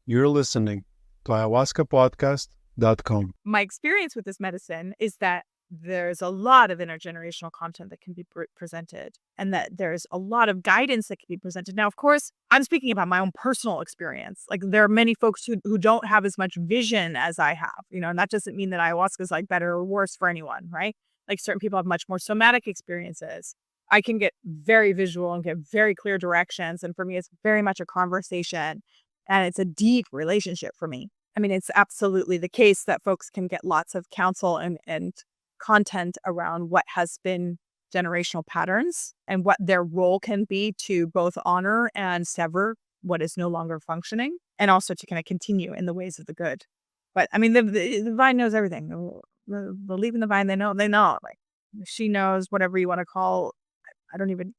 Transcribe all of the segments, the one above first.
You're listening to ayahuascapodcast.com. My experience with this medicine is that there's a lot of intergenerational content that can be presented, and that there's a lot of guidance that can be presented. Now, of course, I'm speaking about my own personal experience. Like, there are many folks who don't have as much vision as I have, and that doesn't mean that ayahuasca is like better or worse for anyone, right? Like, certain people have much more somatic experiences. I can get very visual and get very clear directions. And for me, it's very much a conversation, and it's a deep relationship for me. I mean, it's absolutely the case that folks can get lots of counsel and content around what has been generational patterns and what their role can be to both honor and sever what is no longer functioning, and also to kind of continue in the ways of the good. But I mean, the vine knows everything. The leaf in the vine, they know. Like, she knows whatever you want to call. I don't even.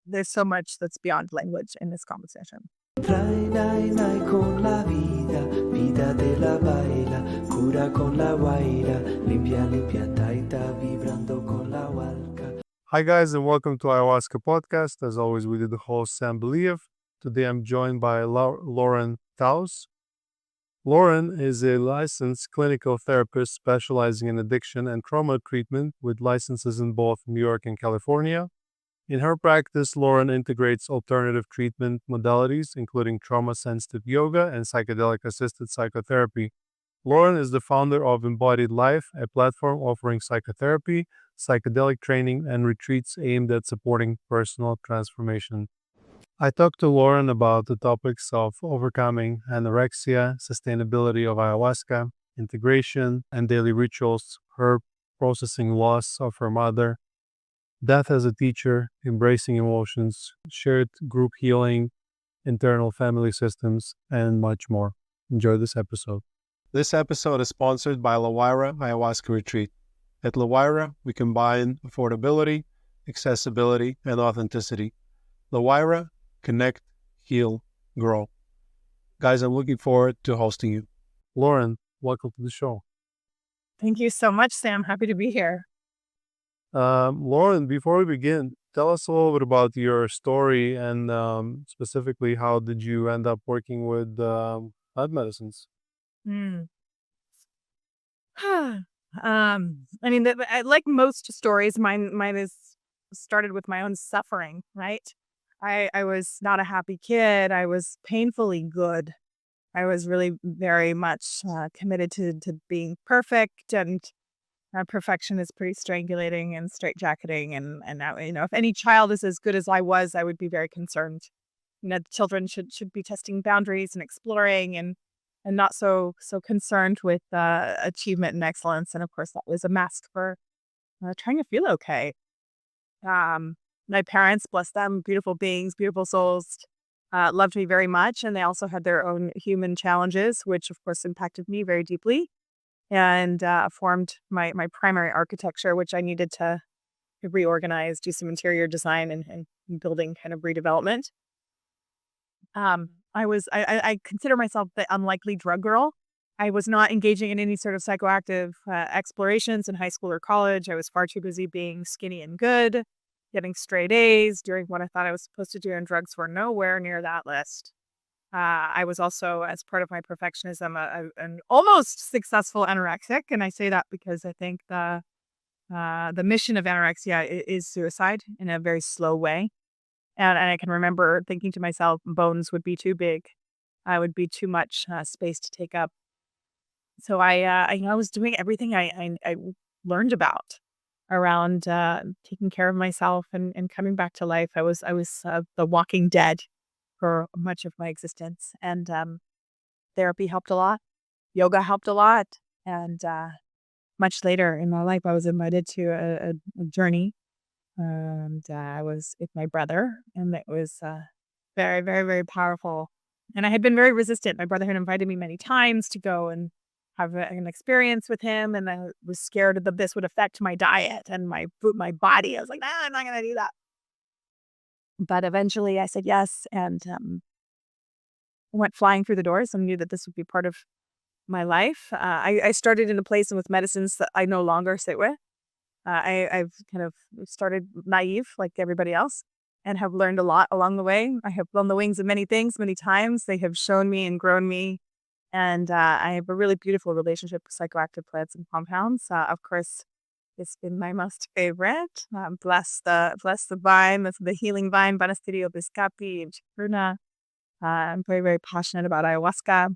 There's so much that's beyond language in this conversation. Trainai con la vida, vida de la baila, cura con la guaira, limpia, limpia, taita, vibrando con la hualca. Hi, guys, and welcome to Ayahuasca Podcast. As always, we did the host, Sam Believ. Today, I'm joined by Lauren Taus. Lauren is a licensed clinical therapist specializing in addiction and trauma treatment with licenses in both New York and California. In her practice, Lauren integrates alternative treatment modalities, including trauma-sensitive yoga and psychedelic-assisted psychotherapy. Lauren is the founder of Embodied Life, a platform offering psychotherapy, psychedelic training, and retreats aimed at supporting personal transformation. I talked to Lauren about the topics of overcoming anorexia, sustainability of ayahuasca, integration and daily rituals, her processing loss of her mother, death as a teacher, embracing emotions, shared group healing, internal family systems, and much more. Enjoy this episode. This episode is sponsored by Lawira Ayahuasca Retreat. At Lawira, we combine affordability, accessibility, and authenticity. Lawira, connect, heal, grow. Guys, I'm looking forward to hosting you. Lauren, welcome to the show. Thank you so much, Sam. Happy to be here. Lauren, before we begin, tell us a little bit about your story and specifically how did you end up working with plant medicines? I mean, like most stories, mine is started with my own suffering, right? I was not a happy kid. I was painfully good. I was really very much committed to being perfect, and perfection is pretty strangulating and straitjacketing. And now, if any child is as good as I was, I would be very concerned. Children should be testing boundaries and exploring, and not so concerned with achievement and excellence. And of course, that was a mask for trying to feel okay. My parents, bless them, beautiful beings, beautiful souls, loved me very much. And they also had their own human challenges, which of course impacted me very deeply, and formed my primary architecture, which I needed to reorganize, do some interior design and building kind of redevelopment. I consider myself the unlikely drug girl. I was not engaging in any sort of psychoactive explorations in high school or college. I was far too busy being skinny and good, getting straight A's, doing what I thought I was supposed to do, and drugs were nowhere near that list. I was also, as part of my perfectionism, an almost successful anorexic, and I say that because I think the mission of anorexia is suicide in a very slow way. And I can remember thinking to myself, bones would be too big. I would be too much space to take up. So I was doing everything I learned about around taking care of myself and coming back to life. I was the walking dead for much of my existence, and therapy helped a lot. Yoga helped a lot, and much later in my life, I was invited to a journey. And I was with my brother, and it was very, very, very powerful. And I had been very resistant. My brother had invited me many times to go and have an experience with him, and I was scared that this would affect my diet and my body. I was like, nah, I'm not going to do that. But eventually I said yes, and went flying through the doors and knew that this would be part of my life. I started in a place and with medicines that I no longer sit with. I've kind of started naive like everybody else. and have learned a lot along the way. I have blown the wings of many things many times. They have shown me and grown me. And I have a really beautiful relationship with psychoactive plants and compounds. Of course, it's been my most favorite. Bless the vine, the healing vine, Banasterio biscapi in Chacruna. I'm very, very passionate about ayahuasca.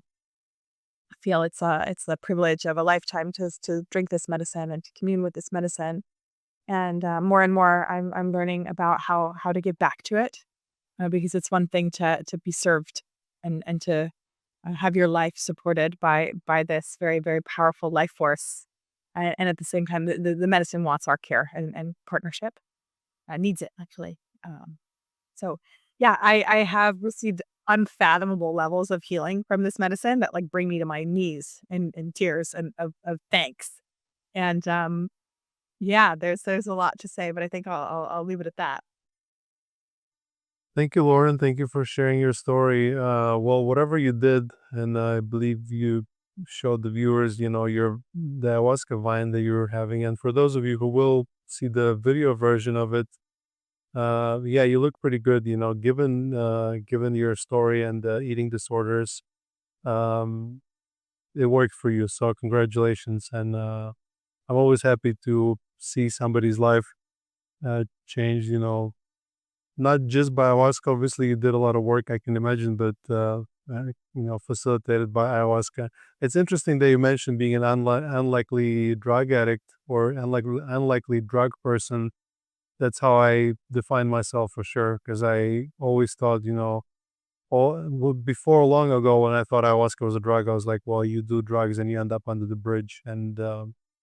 I feel it's the privilege of a lifetime to drink this medicine and to commune with this medicine. And more, I'm learning about how to give back to it, because it's one thing to be served and to have your life supported by this very, very powerful life force, and at the same time, the medicine wants our care and partnership, needs it actually. So yeah, I have received unfathomable levels of healing from this medicine that like bring me to my knees in tears and of thanks. And yeah, there's a lot to say, but I think I'll leave it at that. Thank you, Lauren. Thank you for sharing your story. Well, whatever you did, and I believe you showed the viewers, the ayahuasca vine that you're having. And for those of you who will see the video version of it, yeah, you look pretty good, given your story and eating disorders. Um, it worked for you. So congratulations. And I'm always happy to see somebody's life change, not just by ayahuasca. Obviously, you did a lot of work, I can imagine, but facilitated by ayahuasca. It's interesting that you mentioned being an unlikely drug addict or unlikely drug person. That's how I define myself for sure, because I always thought, before long ago when I thought ayahuasca was a drug, I was like, well, you do drugs and you end up under the bridge and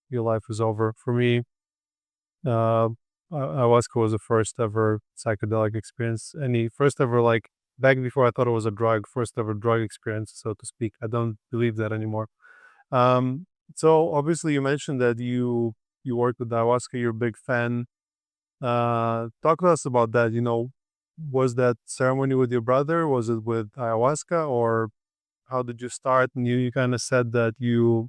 your life is over. For me, uh, ayahuasca was the first ever psychedelic experience. Any first ever, like back before I thought it was a drug, first ever drug experience, so to speak. I don't believe that anymore. Um, so obviously you mentioned that you work with ayahuasca, you're a big fan. Talk to us about that. Was that ceremony with your brother? Was it with ayahuasca, or how did you start? And you kind of said that you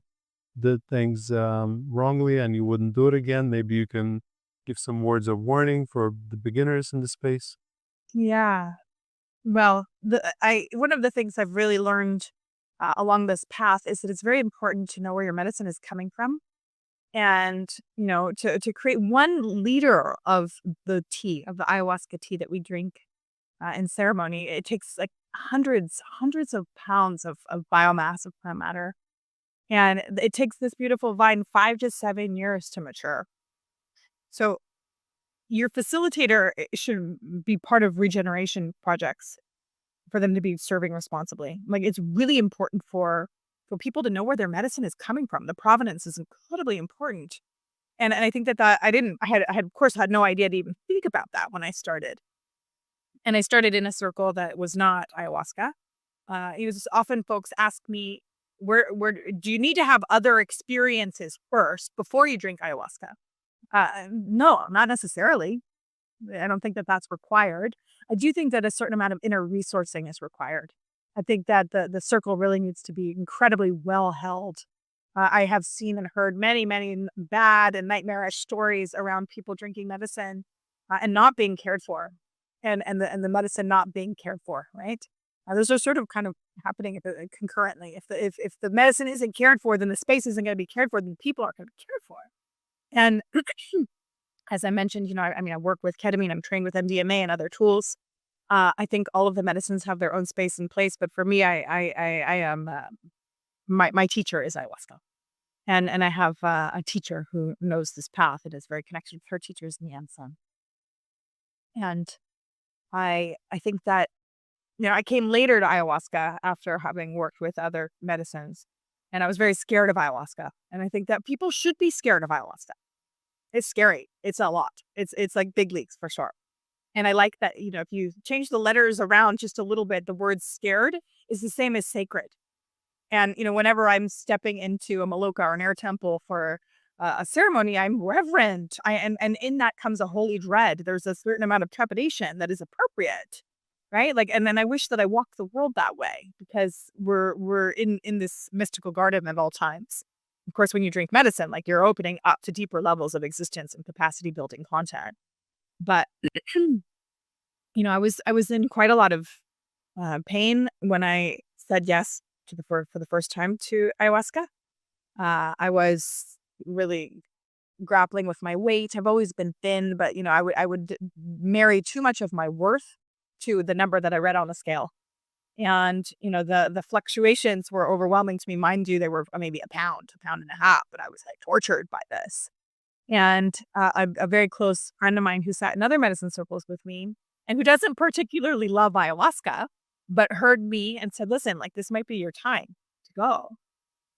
did things wrongly and you wouldn't do it again. Maybe you can give some words of warning for the beginners in the space. Yeah. Well, one of the things I've really learned along this path is that it's very important to know where your medicine is coming from, and to create 1 liter of the tea, of the ayahuasca tea that we drink in ceremony. It takes like hundreds of pounds of biomass of plant matter, and it takes this beautiful vine 5 to 7 years to mature. So your facilitator should be part of regeneration projects for them to be serving responsibly. Like, it's really important for people to know where their medicine is coming from. The provenance is incredibly important. And I think that I had of course had no idea to even think about that when I started. And I started in a circle that was not ayahuasca. It was often folks ask me, where do you need to have other experiences first before you drink ayahuasca? No, not necessarily. I don't think that that's required. I do think that a certain amount of inner resourcing is required. I think that the circle really needs to be incredibly well held. I have seen and heard many bad and nightmarish stories around people drinking medicine and not being cared for, and the medicine not being cared for. Right? Those are sort of kind of happening concurrently. If the medicine isn't cared for, then the space isn't going to be cared for. Then people aren't going to be cared for. And as I mentioned, I work with ketamine. I'm trained with MDMA and other tools. I think all of the medicines have their own space and place, but for me, I am my teacher is ayahuasca, and I have a teacher who knows this path and is very connected with her teachers in the Ansan. And I think that I came later to ayahuasca after having worked with other medicines, and I was very scared of ayahuasca. And I think that people should be scared of ayahuasca. It's scary. It's a lot. It's like big leagues for sure. And I like that, if you change the letters around just a little bit, the word scared is the same as sacred. And, whenever I'm stepping into a maloka or an air temple for a ceremony, I'm reverent. And in that comes a holy dread. There's a certain amount of trepidation that is appropriate, right? Like, and then I wish that I walked the world that way, because we're in this mystical garden at all times. Of course, when you drink medicine, like, you're opening up to deeper levels of existence and capacity building content. But I was in quite a lot of pain when I said yes for the first time to ayahuasca. I was really grappling with my weight. I've always been thin, but I would marry too much of my worth to the number that I read on the scale. And the fluctuations were overwhelming to me. Mind you, they were maybe a pound and a half, but I was like tortured by this. And a very close friend of mine who sat in other medicine circles with me and who doesn't particularly love ayahuasca, but heard me and said, "Listen, like this might be your time to go."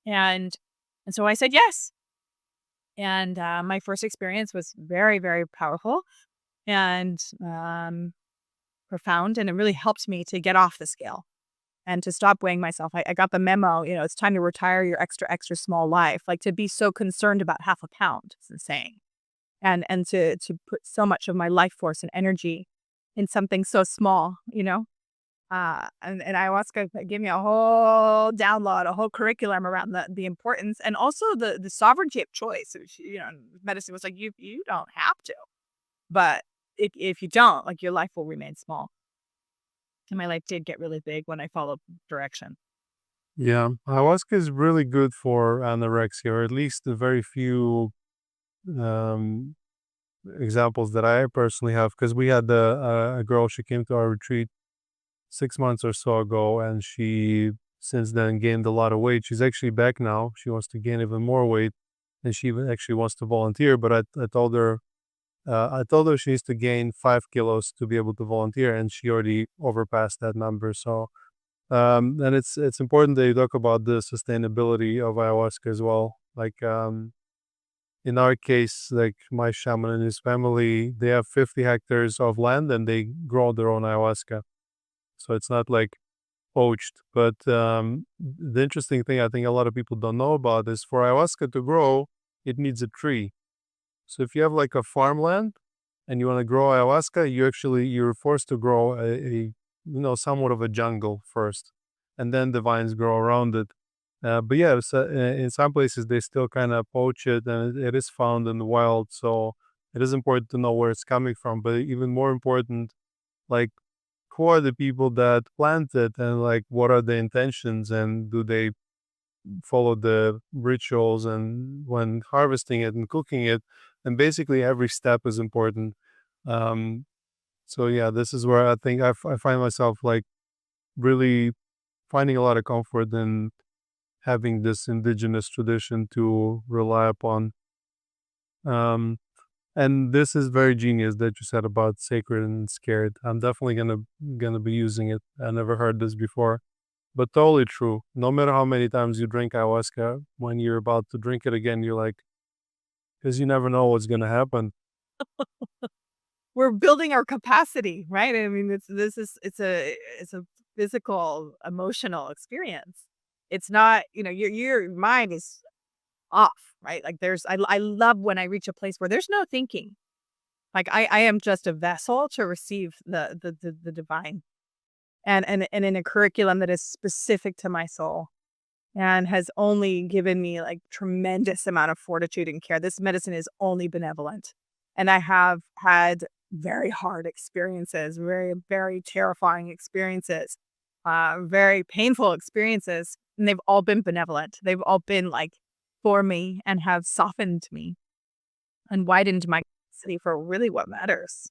And and so I said yes. And my first experience was very, very powerful and profound, and it really helped me to get off the scale and to stop weighing myself. I got the memo, it's time to retire your extra, extra small life. Like to be so concerned about half a pound is insane. And to put so much of my life force and energy in something so small, and ayahuasca gave me a whole download, a whole curriculum around the importance and also the sovereignty of choice. Which, medicine was like, you don't have to, but if you don't, like your life will remain small. And my life did get really big when I followed direction. Yeah, ayahuasca is really good for anorexia, or at least the very few um, examples that I personally have. Because we had a girl, she came to our retreat 6 months or so ago, and she since then gained a lot of weight. She's actually back now. She wants to gain even more weight, and she even actually wants to volunteer. But I told her she needs to gain 5 kilos to be able to volunteer, and she already overpassed that number. So, and it's important that you talk about the sustainability of ayahuasca as well. Like, in our case, like my shaman and his family, they have 50 hectares of land and they grow their own ayahuasca. So it's not like poached. But the interesting thing I think a lot of people don't know about is for ayahuasca to grow, it needs a tree. So if you have like a farmland and you want to grow ayahuasca, you're forced to grow somewhat of a jungle first, and then the vines grow around it. But yeah, so, in some places they still kind of poach it, and it is found in the wild. So it is important to know where it's coming from. But even more important, like who are the people that plant it, and like what are the intentions, and do they follow the rituals and when harvesting it and cooking it, and basically every step is important. um so yeah, this is where I think I find myself like really finding a lot of comfort in having this indigenous tradition to rely upon. um and this is very genius that you said about sacred and scared. I'm definitely gonna be using it. I never heard this before. But totally true. No matter how many times you drink ayahuasca, when you're about to drink it again, you're like, because you never know what's gonna happen. We're building our capacity, right? I mean, it's a physical, emotional experience. It's not, your mind is off, right? Like I love when I reach a place where there's no thinking. Like I am just a vessel to receive the divine, and in a curriculum that is specific to my soul and has only given me like tremendous amount of fortitude and care. This medicine is only benevolent. And I have had very hard experiences, very, very terrifying experiences, very painful experiences. And they've all been benevolent. They've all been like for me and have softened me and widened my capacity for really what matters.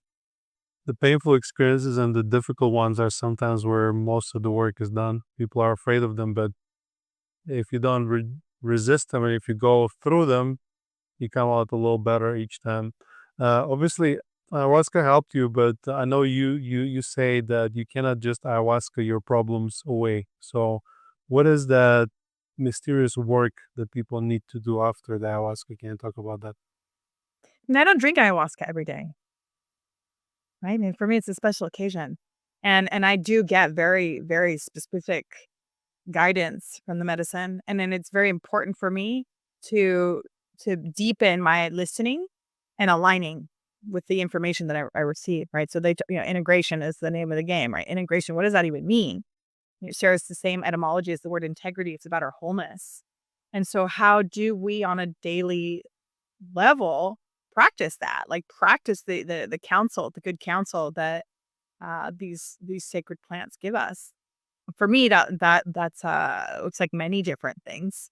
The painful experiences and the difficult ones are sometimes where most of the work is done. People are afraid of them, but if you don't resist them and if you go through them, you come out a little better each time. Obviously, ayahuasca helped you, but I know you say that you cannot just ayahuasca your problems away. So, what is that mysterious work that people need to do after the ayahuasca? Can you talk about that? And I don't drink ayahuasca every day, right? And for me, it's a special occasion. And I do get very, very specific guidance from the medicine, and then it's very important for me to deepen my listening and aligning with the information that I receive, right? So integration is the name of the game, right? Integration, what does that even mean? It shares the same etymology as the word integrity. It's about our wholeness. And so how do we on a daily level practice that? Like practice the counsel, the good counsel that these sacred plants give us. For me, that's looks like many different things.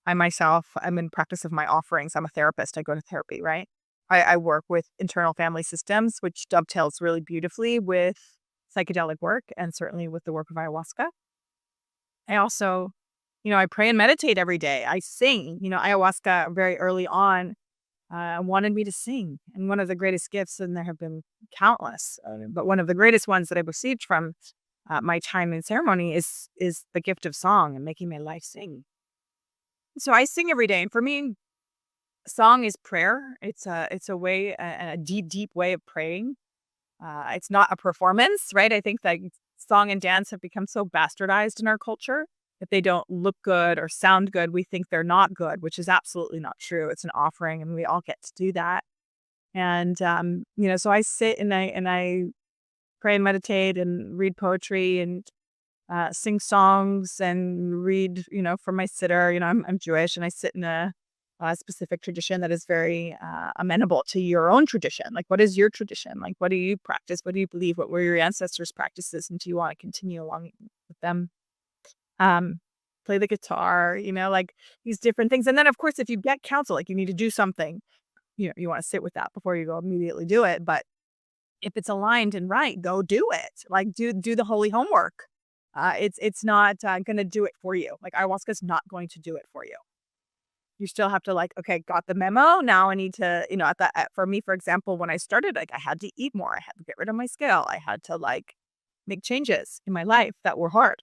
I myself, I'm in practice of my offerings. I'm a therapist. I go to therapy, right? I work with internal family systems, which dovetails really beautifully with psychedelic work and certainly with the work of ayahuasca. I also, I pray and meditate every day. I sing. Ayahuasca very early on wanted me to sing. And one of the greatest gifts, and there have been countless, but one of the greatest ones that I've received from my time in ceremony is the gift of song and making my life sing. So I sing every day, and for me, song is prayer. It's a way, a deep way of praying. It's not a performance, right? I think that song and dance have become so bastardized in our culture. If they don't look good or sound good, we think they're not good, which is absolutely not true. It's an offering, and we all get to do that. And so I sit and I pray and meditate and read poetry and sing songs and read, from my sitter. I'm Jewish, and I sit in a specific tradition that is very amenable to your own tradition. Like, what is your tradition? Like, what do you practice? What do you believe? What were your ancestors' practices? And do you want to continue along with them? Play the guitar, like these different things. And then, of course, if you get counsel, like you need to do something, you want to sit with that before you go immediately do it. But if it's aligned and right, go do it. Like, do the holy homework. It's not going to do it for you. Like, ayahuasca is not going to do it for you. You still have to okay, got the memo. Now I need to, for me, for example, when I started, like, I had to eat more. I had to get rid of my scale. I had to make changes in my life that were hard.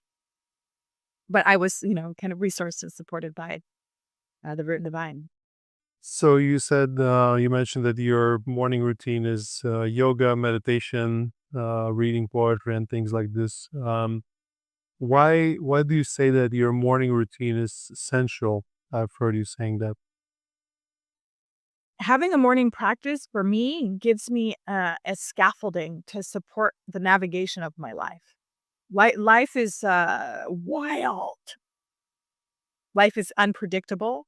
But I was, kind of resourced and supported by the root and divine. So you said, you mentioned that your morning routine is yoga, meditation, reading poetry, and things like this. Why do you say that your morning routine is essential? I've heard you saying that. Having a morning practice for me gives me a scaffolding to support the navigation of my life. Life is wild. Life is unpredictable.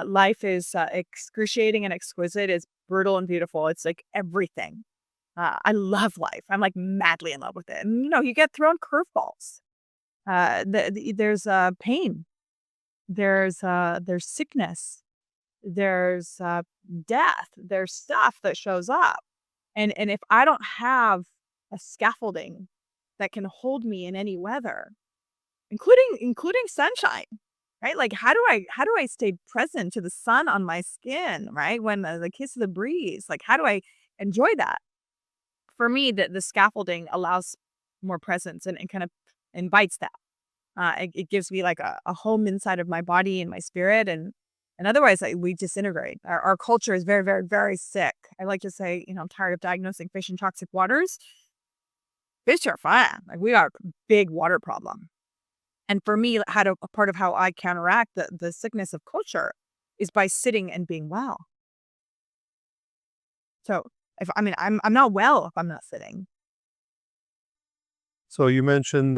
Life is excruciating and exquisite. It's brutal and beautiful. It's like everything. I love life. I'm like madly in love with it. And, you get thrown curveballs. There's pain. There's sickness. There's death. There's stuff that shows up. And if I don't have a scaffolding that can hold me in any weather, including sunshine, right? Like, how do I stay present to the sun on my skin, right? When the kiss of the breeze, like, how do I enjoy that? For me, the scaffolding allows more presence and kind of invites that. It gives me like a home inside of my body and my spirit, and otherwise we disintegrate. Our culture is very, very, very sick. I like to say, I'm tired of diagnosing fish in toxic waters. Fish are fine. Like, we are a big water problem. And for me, a part of how I counteract the sickness of culture is by sitting and being well. So I'm not well if I'm not sitting. So you mentioned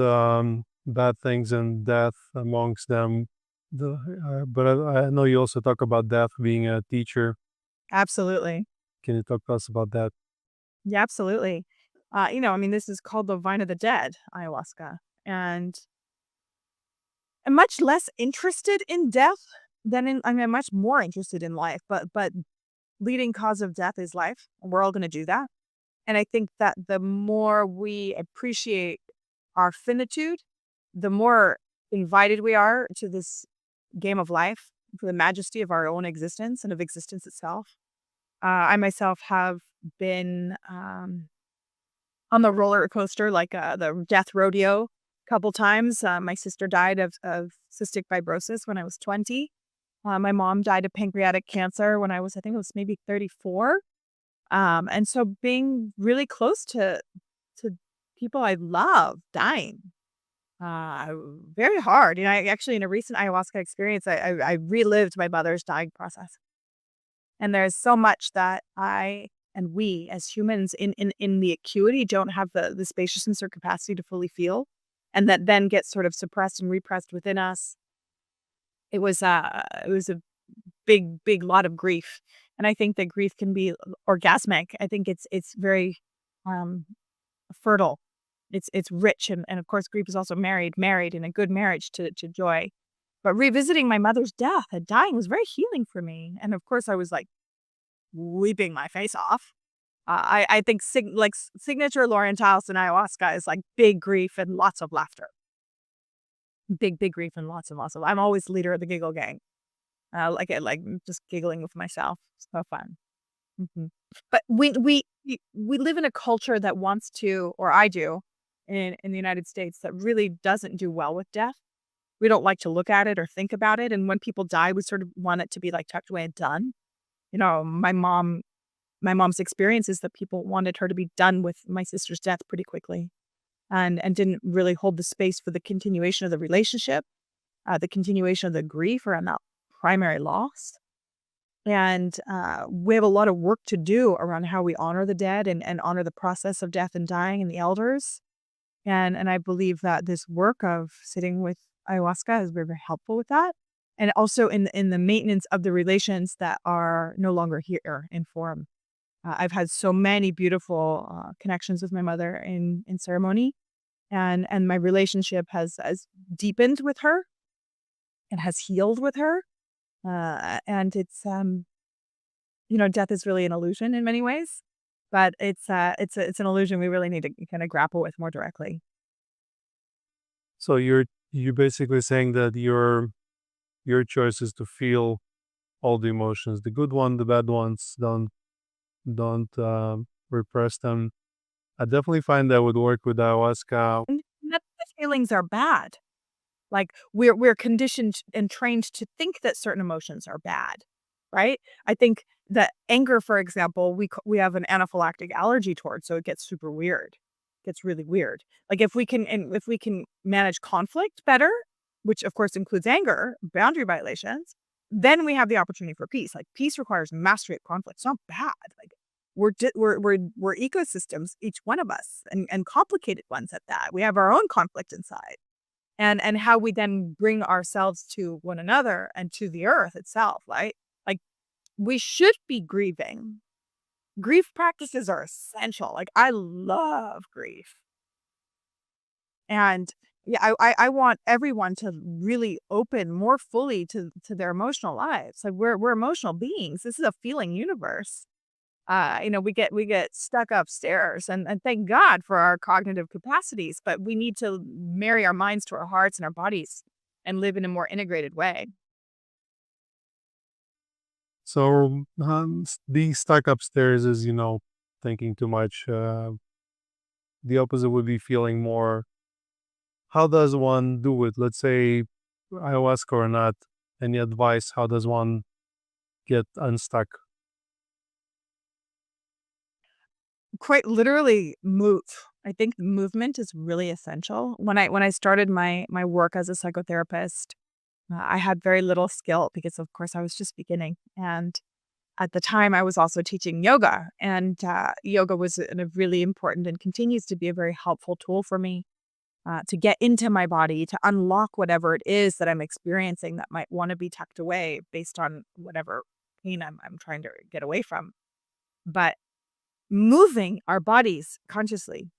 bad things and death amongst them. But I know you also talk about death being a teacher. Absolutely. Can you talk to us about that? Yeah, absolutely. This is called the vine of the dead, ayahuasca. And I'm much less interested in death I'm much more interested in life, but leading cause of death is life. And we're all going to do that. And I think that the more we appreciate our finitude, the more invited we are to this game of life, for the majesty of our own existence and of existence itself. I myself have been on the roller coaster, like the death rodeo, a couple times. My sister died of cystic fibrosis when I was 20. My mom died of pancreatic cancer when I think it was maybe 34. And so being really close to people I love dying, very hard. I actually, in a recent ayahuasca experience, I relived my mother's dying process. And there's so much that I and we as humans in the acuity don't have the spaciousness or capacity to fully feel, and that then gets sort of suppressed and repressed within us. It was a big lot of grief. And I think that grief can be orgasmic. I think it's very fertile It's rich, and of course grief is also married in a good marriage to joy. But revisiting my mother's death and dying was very healing for me, and of course I was like weeping my face off. I think signature Lauren Tiles and ayahuasca is like big grief and lots of laughter. Big grief and lots and lots of. I'm always the leader of the giggle gang. Like just giggling with myself. So fun. Mhm. But we live in a culture that wants to, or I do, in the United States, that really doesn't do well with death. We don't like to look at it or think about it, and when people die, we sort of want it to be like tucked away and done. You know, my mom's experience is that people wanted her to be done with my sister's death pretty quickly, and didn't really hold the space for the continuation of the relationship, the continuation of the grief around that primary loss. And we have a lot of work to do around how we honor the dead and honor the process of death and dying and the elders. And I believe that this work of sitting with ayahuasca is very, very helpful with that. And also in the maintenance of the relations that are no longer here in form. I've had so many beautiful connections with my mother in ceremony, and my relationship has deepened with her and has healed with her. And it's death is really an illusion in many ways, but it's an illusion we really need to kind of grapple with more directly. So you basically saying that your choice is to feel all the emotions, the good one, the bad ones. Don't repress them. I definitely find that would work with ayahuasca. And not that the feelings are bad. Like we're conditioned and trained to think that certain emotions are bad, right? I think that anger, for example, we have an anaphylactic allergy towards, so it gets super weird. Gets really weird. Like if we can manage conflict better, which of course includes anger, boundary violations, then we have the opportunity for peace. Like peace requires mastery of conflict. It's not bad. Like we're ecosystems, each one of us, and complicated ones at that. We have our own conflict inside, and how we then bring ourselves to one another and to the earth itself, right? Like we should be grieving. Grief practices are essential. Like I love grief. And yeah, I want everyone to really open more fully to their emotional lives. Like we're emotional beings. This is a feeling universe. We get stuck upstairs, and thank God for our cognitive capacities, but we need to marry our minds to our hearts and our bodies and live in a more integrated way. So being stuck upstairs is, thinking too much. The opposite would be feeling more. How does one do it? Let's say ayahuasca or not. Any advice? How does one get unstuck? Quite literally move. I think movement is really essential. When I started my work as a psychotherapist, I had very little skill because of course I was just beginning. And at the time I was also teaching yoga, and yoga was a really important and continues to be a very helpful tool for me to get into my body, to unlock whatever it is that I'm experiencing that might want to be tucked away based on whatever pain I'm trying to get away from. But moving our bodies consciously,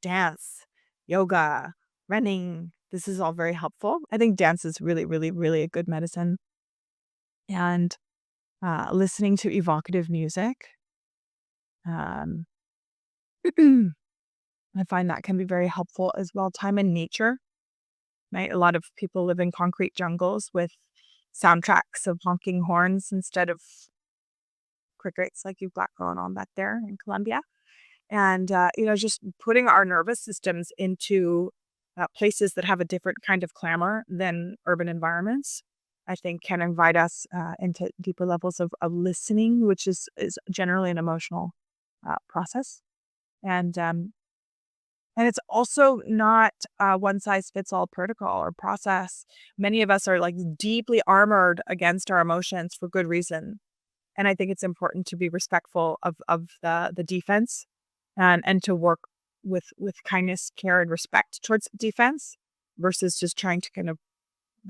dance, yoga, running, this is all very helpful. I think dance is really, really, really a good medicine. And listening to evocative music, um, I find that can be very helpful as well. Time in nature, right? A lot of people live in concrete jungles with soundtracks of honking horns instead of crickets like you've got going on back there in Colombia. And, just putting our nervous systems into places that have a different kind of clamor than urban environments, I think can invite us into deeper levels of listening, which is generally an emotional process. And it's also not a one size fits all protocol or process. Many of us are like deeply armored against our emotions for good reason. And I think it's important to be respectful of the defense, and to work with kindness, care, and respect towards defense versus just trying to kind of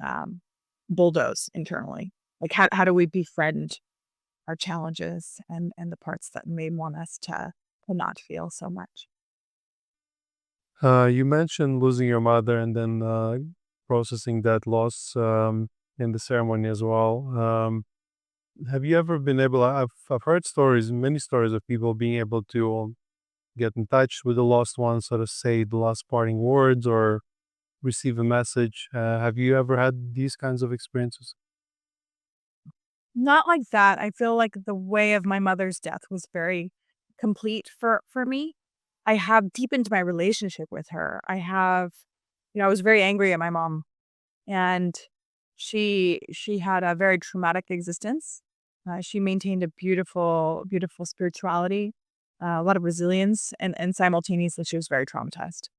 um, bulldoze internally. Like how do we befriend our challenges and the parts that may want us to not feel so much? You mentioned losing your mother and then processing that loss in the ceremony as well. Have you ever been able? I've heard stories, many stories of people being able to get in touch with the lost one, sort of say the last parting words or receive a message. Have you ever had these kinds of experiences? Not like that. I feel like the way of my mother's death was very complete for me. I have deepened my relationship with her. I was very angry at my mom, and she had a very traumatic existence. She maintained a beautiful spirituality, a lot of resilience, and simultaneously she was very traumatized.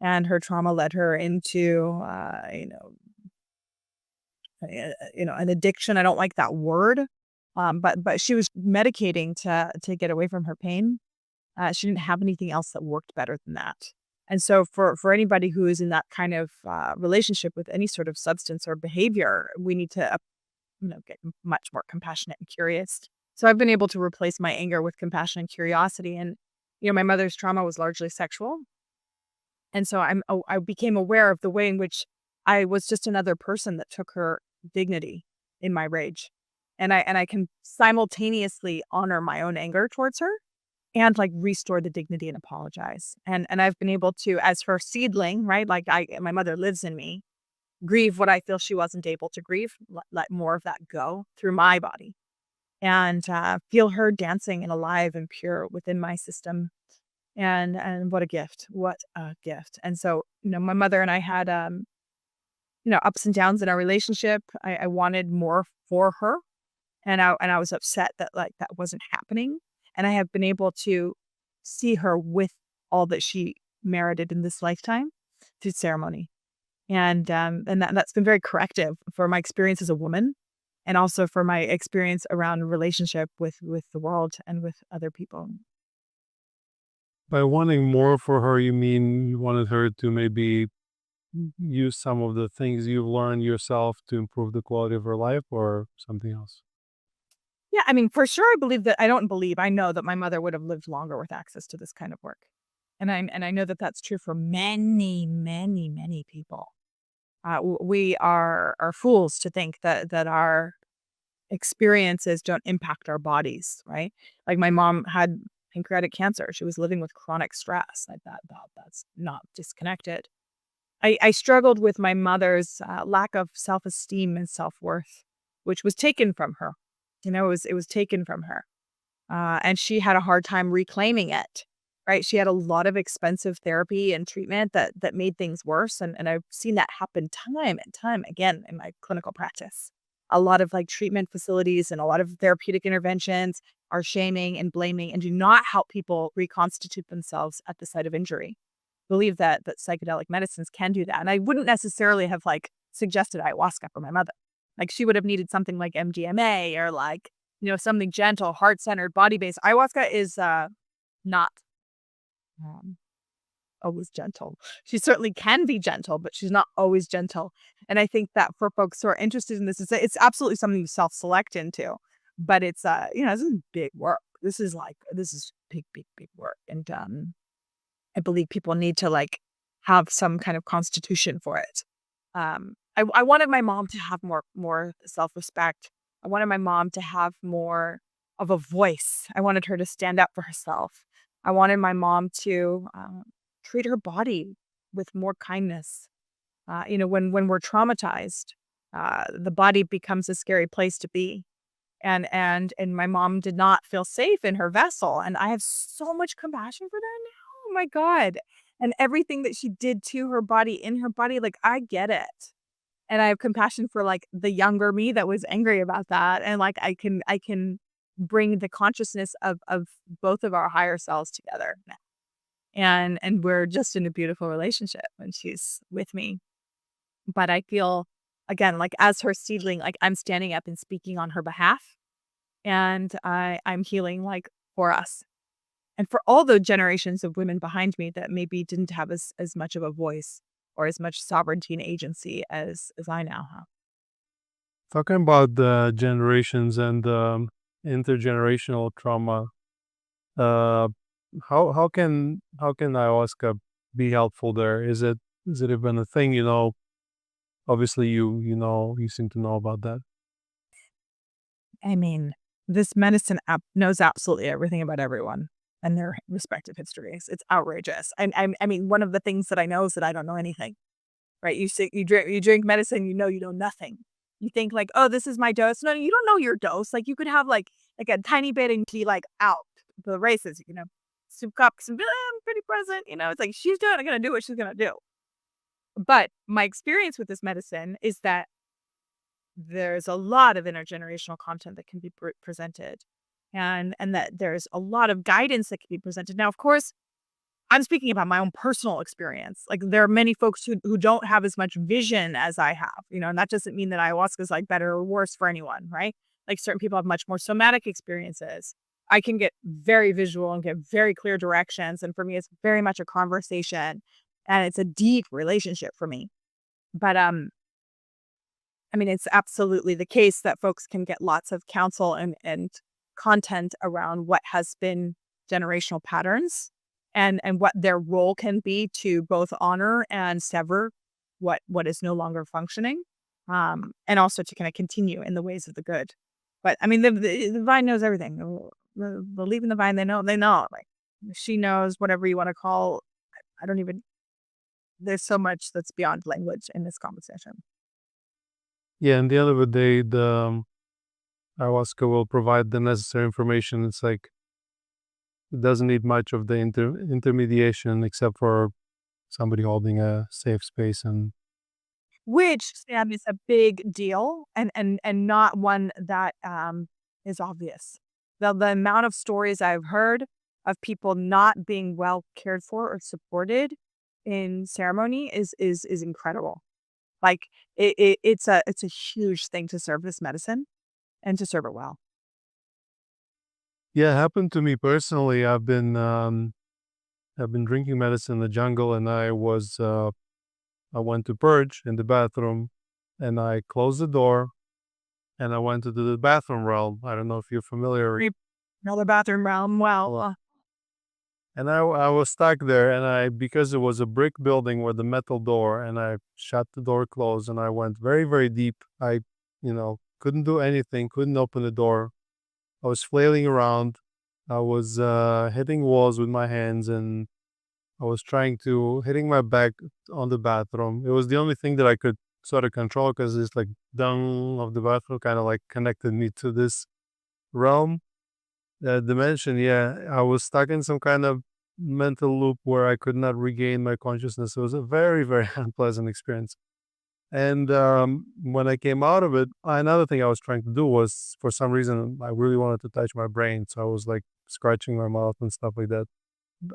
And her trauma led her into, an addiction. I don't like that word, but she was medicating to get away from her pain. She didn't have anything else that worked better than that. And so for anybody who is in that kind of relationship with any sort of substance or behavior, we need to get much more compassionate and curious. So I've been able to replace my anger with compassion and curiosity. And my mother's trauma was largely sexual, and so I became aware of the way in which I was just another person that took her dignity in my rage. And I can simultaneously honor my own anger towards her and like restore the dignity and apologize. And I've been able to, as her seedling, right? Like my mother lives in me, grieve what I feel she wasn't able to grieve, let more of that go through my body, and feel her dancing and alive and pure within my system. And what a gift, what a gift. And so, my mother and I had, ups and downs in our relationship. I wanted more for her, and I was upset that like that wasn't happening. And I have been able to see her with all that she merited in this lifetime through ceremony. And that's been very corrective for my experience as a woman, and also for my experience around relationship with the world and with other people. By wanting more for her, you mean you wanted her to maybe use some of the things you've learned yourself to improve the quality of her life or something else? Yeah, I mean, for sure, I know that my mother would have lived longer with access to this kind of work. And I know that that's true for many, many, many people. We are fools to think that our experiences don't impact our bodies, right? Like my mom had pancreatic cancer. She was living with chronic stress. Like that's not disconnected. I struggled with my mother's lack of self-esteem and self-worth, which was taken from her. It was taken from her. And she had a hard time reclaiming it, right? She had a lot of expensive therapy and treatment that made things worse, and I've seen that happen time and time again in my clinical practice. A lot of, like, treatment facilities and a lot of therapeutic interventions are shaming and blaming and do not help people reconstitute themselves at the site of injury. Believe that psychedelic medicines can do that, and I wouldn't necessarily have, like, suggested ayahuasca for my mother. Like, she would have needed something like MDMA or, like, something gentle, heart-centered, body-based. Ayahuasca is, not, um, always gentle. She certainly can be gentle, but she's not always gentle, and I think that for folks who are interested in this, it's absolutely something you self-select into, but this is big work. This is big, big, big work, and, I believe people need to, like, have some kind of constitution for it. I wanted my mom to have more self-respect. I wanted my mom to have more of a voice. I wanted her to stand up for herself. I wanted my mom to treat her body with more kindness. When we're traumatized, the body becomes a scary place to be. And my mom did not feel safe in her vessel, and I have so much compassion for that now. Oh my god. And everything that she did to her body, in her body, like, I get it. And I have compassion for, like, the younger me that was angry about that, and, like, I can bring the consciousness of both of our higher selves together now. And we're just in a beautiful relationship when she's with me. But I feel, again, like, as her seedling, like, I'm standing up and speaking on her behalf, and I'm healing, like, for us. And for all the generations of women behind me that maybe didn't have as much of a voice or as much sovereignty and agency as I now have. Talking about the generations and intergenerational trauma, uh, how can ayahuasca be helpful there? Is it even a thing? Obviously you seem to know about that. I mean, this medicine app knows absolutely everything about everyone and their respective histories. It's outrageous. I mean, one of the things that I know is that I don't know anything. Right? You drink medicine, you know nothing. You think like, oh, this is my dose. No, you don't know your dose. Like you could have like a tiny bit and be like out the races. Some cups and I'm pretty present. It's like she's gonna do what she's gonna do. But my experience with this medicine is that there's a lot of intergenerational content that can be presented, and that there's a lot of guidance that can be presented. Now, of course, I'm speaking about my own personal experience. Like there are many folks who don't have as much vision as I have, and that doesn't mean that ayahuasca is like better or worse for anyone, right? Like certain people have much more somatic experiences. I can get very visual and get very clear directions. And for me, it's very much a conversation and it's a deep relationship for me. But I mean, it's absolutely the case that folks can get lots of counsel and content around what has been generational patterns and what their role can be to both honor and sever what is no longer functioning, and also to kind of continue in the ways of the good. But I mean, the vine knows everything. The leaf in the vine, they know. Like she knows whatever you want to call. I don't even. There's so much that's beyond language in this conversation. Yeah, and the end of the day, the ayahuasca will provide the necessary information. It's like it doesn't need much of the intermediation except for somebody holding a safe space. And Which, Sam, is a big deal and not one that is obvious. The amount of stories I've heard of people not being well cared for or supported in ceremony is incredible. Like it's a huge thing to serve this medicine and to serve it well. yeah, it happened to me personally. I've been drinking medicine in the jungle, and I went to purge in the bathroom, and I closed the door, and I went to the bathroom realm. I don't know if you're familiar. Another bathroom realm. Well, And I was stuck there, and because it was a brick building with a metal door, and I shut the door closed, and I went very, very deep. I, couldn't do anything, couldn't open the door. I was flailing around. I was hitting walls with my hands, and I was hitting my back on the bathroom. It was the only thing that I could sort of control because it's like dung of the bathroom kind of like connected me to this realm, dimension. Yeah, I was stuck in some kind of mental loop where I could not regain my consciousness. It was a very, very unpleasant experience. And when I came out of it, another thing I was trying to do was, for some reason, I really wanted to touch my brain. So I was like scratching my mouth and stuff like that.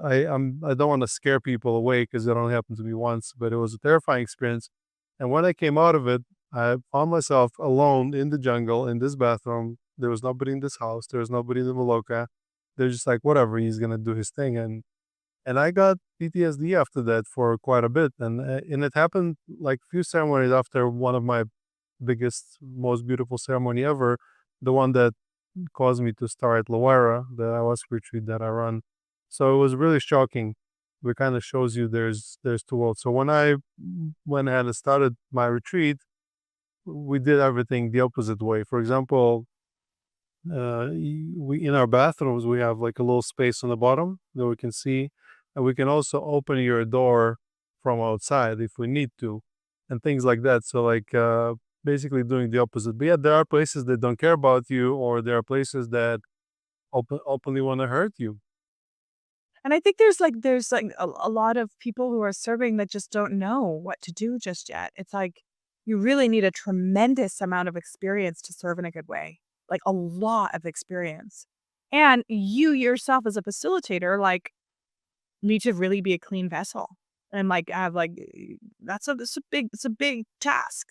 I don't want to scare people away because it only happened to me once, but it was a terrifying experience. And when I came out of it, I found myself alone in the jungle in this bathroom. There was nobody in this house. There was nobody in the Maloka. They're just like, whatever, he's gonna do his thing. And I got PTSD after that for quite a bit. And it happened like a few ceremonies after one of my biggest, most beautiful ceremony ever, the one that caused me to start Loera, the ayahuasca retreat that I run. So it was really shocking. It kind of shows you there's two worlds. So when I went ahead and started my retreat, we did everything the opposite way. For example, we in our bathrooms we have like a little space on the bottom that we can see, and we can also open your door from outside if we need to, and things like that. So like basically doing the opposite. But yeah, there are places that don't care about you, or there are places that openly want to hurt you. and I think there's a lot of people who are serving that just don't know what to do just yet. It's like you really need a tremendous amount of experience to serve in a good way, like a lot of experience. And you yourself as a facilitator, like need to really be a clean vessel and like have like it's a big task.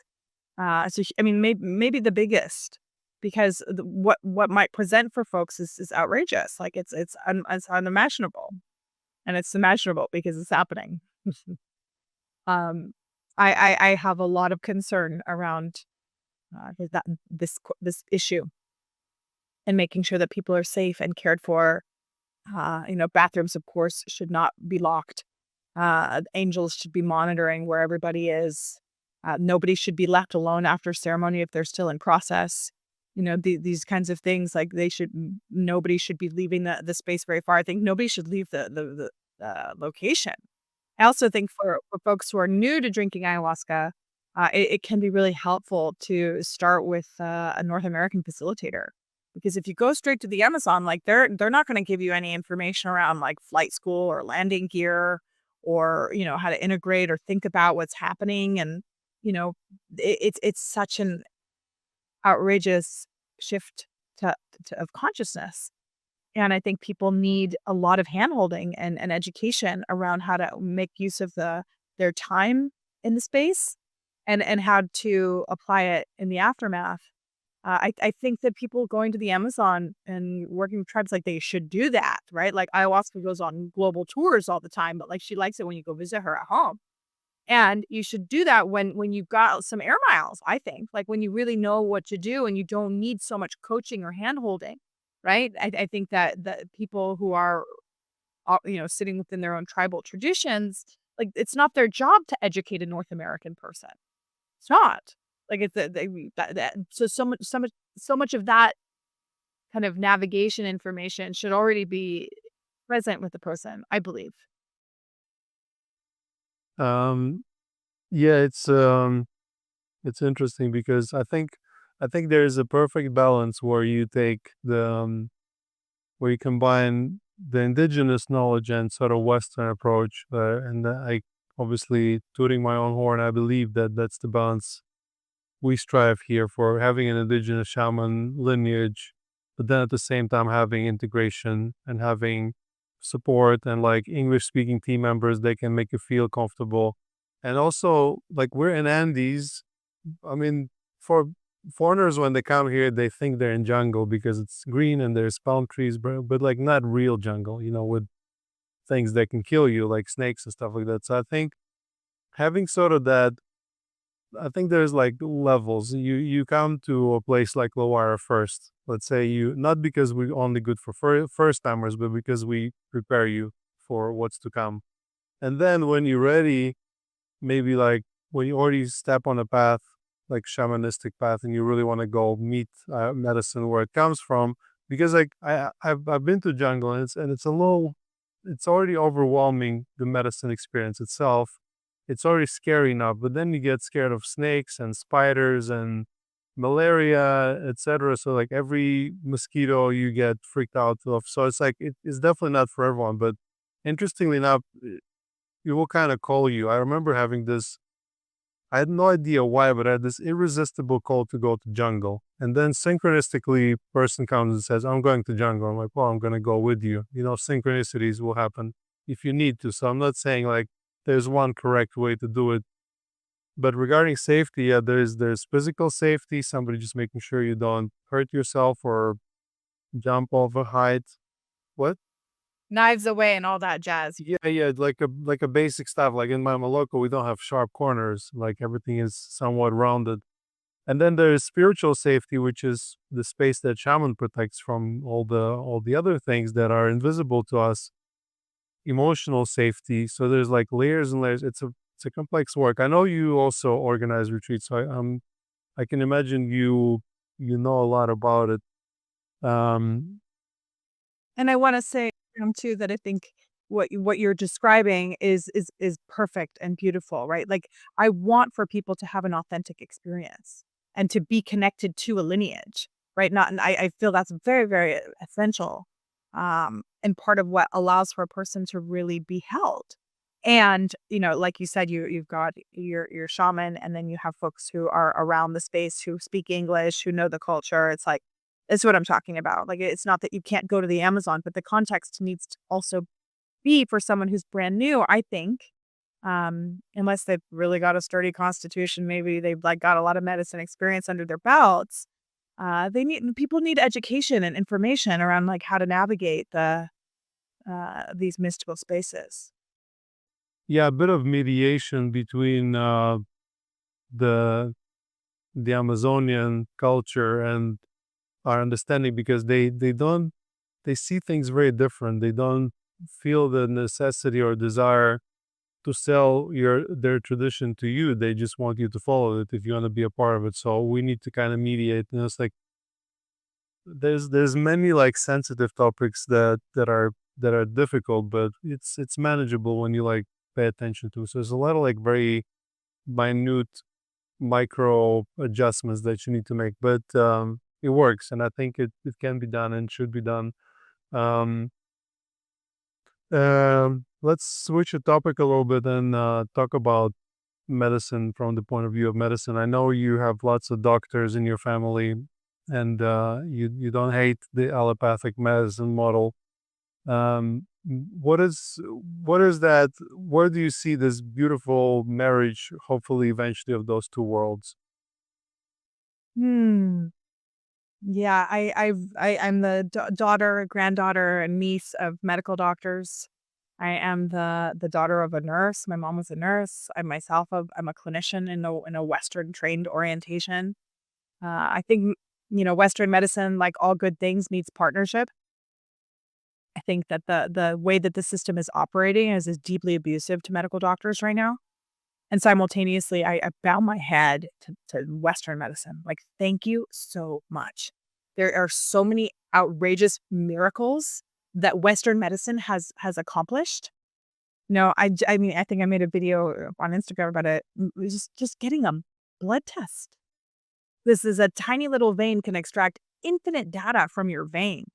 I mean, maybe the biggest because what might present for folks is outrageous. Like it's unimaginable, and it's imaginable because it's happening. um, I have a lot of concern around this issue and making sure that people are safe and cared for. Bathrooms, of course, should not be locked. Angels should be monitoring where everybody is. Nobody should be left alone after ceremony if they're still in process. These kinds of things, like nobody should be leaving the space very far. I think nobody should leave the location. I also think for folks who are new to drinking ayahuasca, it can be really helpful to start with a North American facilitator. Because if you go straight to the Amazon, like they're not going to give you any information around like flight school or landing gear or how to integrate or think about what's happening. And you know it's such an outrageous shift of consciousness. And I think people need a lot of handholding and education around how to make use of their time in the space and how to apply it in the aftermath. I think that people going to the Amazon and working with tribes, like they should do that, right? Like ayahuasca goes on global tours all the time, but like she likes it when you go visit her at home. And you should do that when you've got some air miles, I think, like when you really know what to do and you don't need so much coaching or handholding, right? I think that the people who are, sitting within their own tribal traditions, like it's not their job to educate a North American person. It's not. Like it's so much of that kind of navigation information should already be present with the person, I believe. Um, yeah, it's interesting because I think there is a perfect balance where you take where you combine the indigenous knowledge and sort of Western approach, and I obviously tooting my own horn, I believe that that's the balance we strive here for, having an indigenous shaman lineage, but then at the same time having integration and having support and like English speaking team members they can make you feel comfortable. And also like we're in Andes. I mean, for foreigners when they come here, they think they're in jungle because it's green and there's palm trees, but like not real jungle, with things that can kill you, like snakes and stuff like that. So I think having sort of that, I think there's like levels. You come to a place like Lowara first. Let's say you not because we're only good for first timers, but because we prepare you for what's to come. And then when you're ready, maybe like when you already step on a path, like shamanistic path, and you really want to go meet medicine where it comes from, because like I've been to jungle and it's already overwhelming, the medicine experience itself. It's already scary enough, but then you get scared of snakes and spiders and malaria, etc. So like every mosquito you get freaked out of. So it's like it's definitely not for everyone. But interestingly enough, it will kind of call you. I remember having this. I had no idea why, but I had this irresistible call to go to jungle. And then synchronistically, person comes and says, "I'm going to jungle." I'm like, "Well, I'm going to go with you." Synchronicities will happen if you need to. So I'm not saying like there's one correct way to do it. But regarding safety, yeah, there's physical safety, somebody just making sure you don't hurt yourself or jump off a height. What? Knives away and all that jazz. Yeah, like a basic stuff. Like in my Maloko, we don't have sharp corners. Like everything is somewhat rounded. And then there's spiritual safety, which is the space that shaman protects from all the other things that are invisible to us. Emotional safety. So there's like layers and layers. It's a complex work. I know you also organize retreats, so I can imagine you know a lot about it. Um, And I want to say too that I think what you're describing is perfect and beautiful, right? Like I want for people to have an authentic experience and to be connected to a lineage, right? Not, and I feel that's very, very essential, and part of what allows for a person to really be held. And like you said, you've got your shaman, and then you have folks who are around the space who speak English, who know the culture. It's like that's what I'm talking about. Like it's not that you can't go to the Amazon, but the context needs to also be for someone who's brand new, I think. Unless they've really got a sturdy constitution, maybe they've like got a lot of medicine experience under their belts. People need education and information around like how to navigate these mystical spaces. yeah, a bit of mediation between the the Amazonian culture and our understanding, because they see things very different. They don't feel the necessity or desire to sell their tradition to you. They just want you to follow it if you want to be a part of it. So we need to kind of mediate. And it's like there's many like sensitive topics that are difficult, but it's manageable when you like pay attention to. So there's a lot of like very minute micro adjustments that you need to make, but it works, and I think it can be done and should be done. Um, let's switch the topic a little bit and talk about medicine from the point of view of medicine. I know you have lots of doctors in your family, and you don't hate the allopathic medicine model. What is that? Where do you see this beautiful marriage, hopefully eventually, of those two worlds? Hmm. Yeah, I'm the daughter, granddaughter, and niece of medical doctors. I am the daughter of a nurse. My mom was a nurse. I myself, I'm a clinician in a Western trained orientation. I think Western medicine, like all good things, needs partnership. I think that the way that the system is operating is deeply abusive to medical doctors right now. And simultaneously, I bow my head to Western medicine. Like, thank you so much. There are so many outrageous miracles that Western medicine has accomplished. No, I mean, I think I made a video on Instagram about it. Just getting a blood test. This is a tiny little vein can extract infinite data from your vein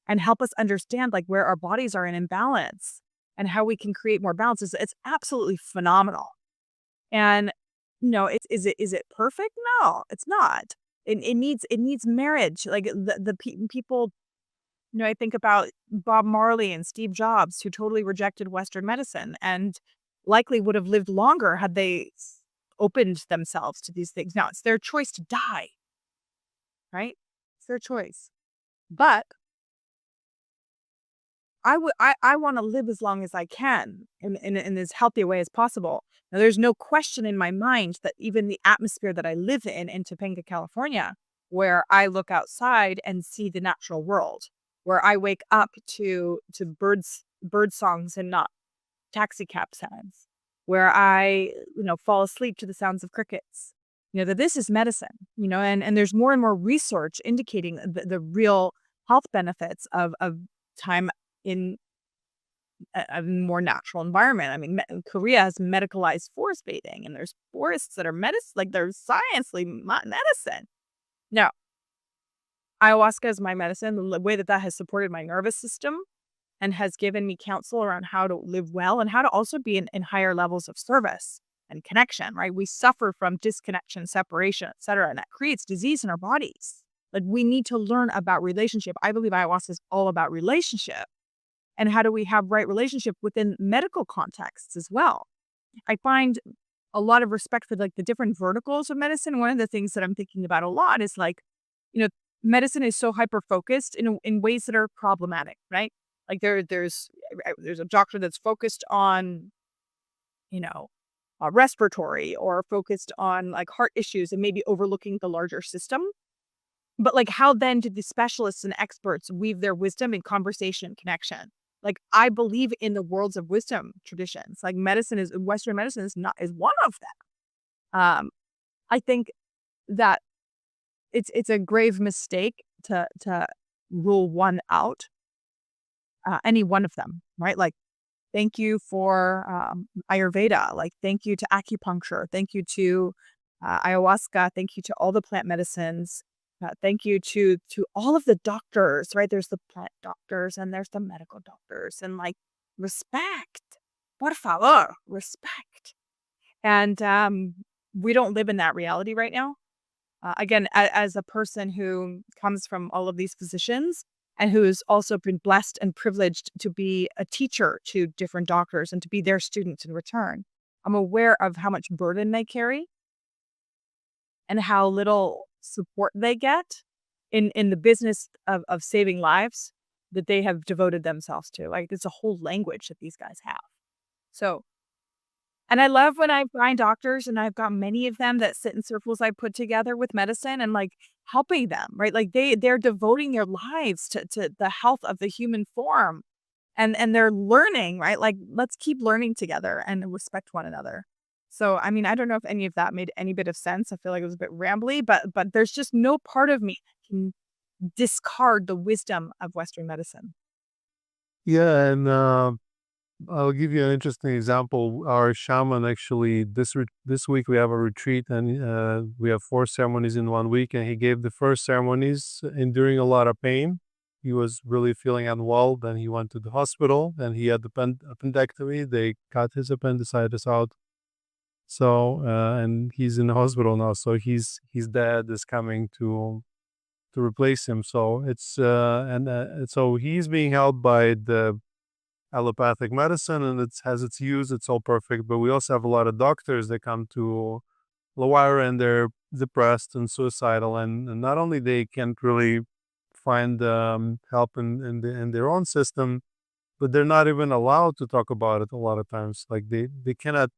and help us understand like where our bodies are in imbalance and how we can create more balance. It's absolutely phenomenal. And is it perfect? No, it's not. It needs marriage. Like people, I think about Bob Marley and Steve Jobs, who totally rejected Western medicine and likely would have lived longer had they opened themselves to these things. Now it's their choice to die, right? It's their choice. But I want to live as long as I can in as healthy a way as possible. Now, there's no question in my mind that even the atmosphere that I live in Topanga, California, where I look outside and see the natural world, where I wake up to bird songs and not taxi cab sounds, where I fall asleep to the sounds of crickets, that this is medicine, and there's more and more research indicating the real health benefits of time in a more natural environment. I mean, Korea has medicalized forest bathing, and there's forests that are medicine, like they're sciencely medicine. Now, ayahuasca is my medicine. The way that has supported my nervous system and has given me counsel around how to live well and how to also be in higher levels of service and connection, right? We suffer from disconnection, separation, et cetera, and that creates disease in our bodies. Like, we need to learn about relationship. I believe ayahuasca is all about relationship. And how do we have right relationship within medical contexts as well? I find a lot of respect for like the different verticals of medicine. One of the things that I'm thinking about a lot is like, medicine is so hyper focused in ways that are problematic, right? Like there's a doctor that's focused on, respiratory or focused on like heart issues and maybe overlooking the larger system. But like, how then do the specialists and experts weave their wisdom in conversation and connection? Like, I believe in the worlds of wisdom traditions. Like, Western medicine is one of them. I think that it's a grave mistake to rule one out, any one of them, right? Like, thank you for Ayurveda. Like, thank you to acupuncture. Thank you to ayahuasca. Thank you to all the plant medicines. Thank you to all of the doctors, right? There's the plant doctors and there's the medical doctors, and like, respect, por favor, respect. And we don't live in that reality right now. Again, as a person who comes from all of these physicians and who's also been blessed and privileged to be a teacher to different doctors and to be their students in return, I'm aware of how much burden they carry and how little support they get in the business of saving lives that they have devoted themselves to. Like, it's a whole language that these guys have. So, and I love when I find doctors, and I've got many of them that sit in circles I put together with medicine and like helping them, right? Like they're devoting their lives to the health of the human form. and they're learning, right? Like, let's keep learning together and respect one another. So, I mean, I don't know if any of that made any bit of sense. I feel like it was a bit rambly, but there's just no part of me that can discard the wisdom of Western medicine. Yeah, and I'll give you an interesting example. Our shaman actually this week we have a retreat, and we have 4 ceremonies in 1 week. And he gave the first ceremonies enduring a lot of pain. He was really feeling unwell. Then he went to the hospital, and he had the appendectomy. They cut his appendicitis out. So and he's in the hospital now. So his dad is coming to replace him. So it's and so he's being helped by the allopathic medicine, and it has its use. It's all perfect. But we also have a lot of doctors that come to Lawire, and they're depressed and suicidal, and not only they can't really find help in their own system, but they're not even allowed to talk about it a lot of times. Like they cannot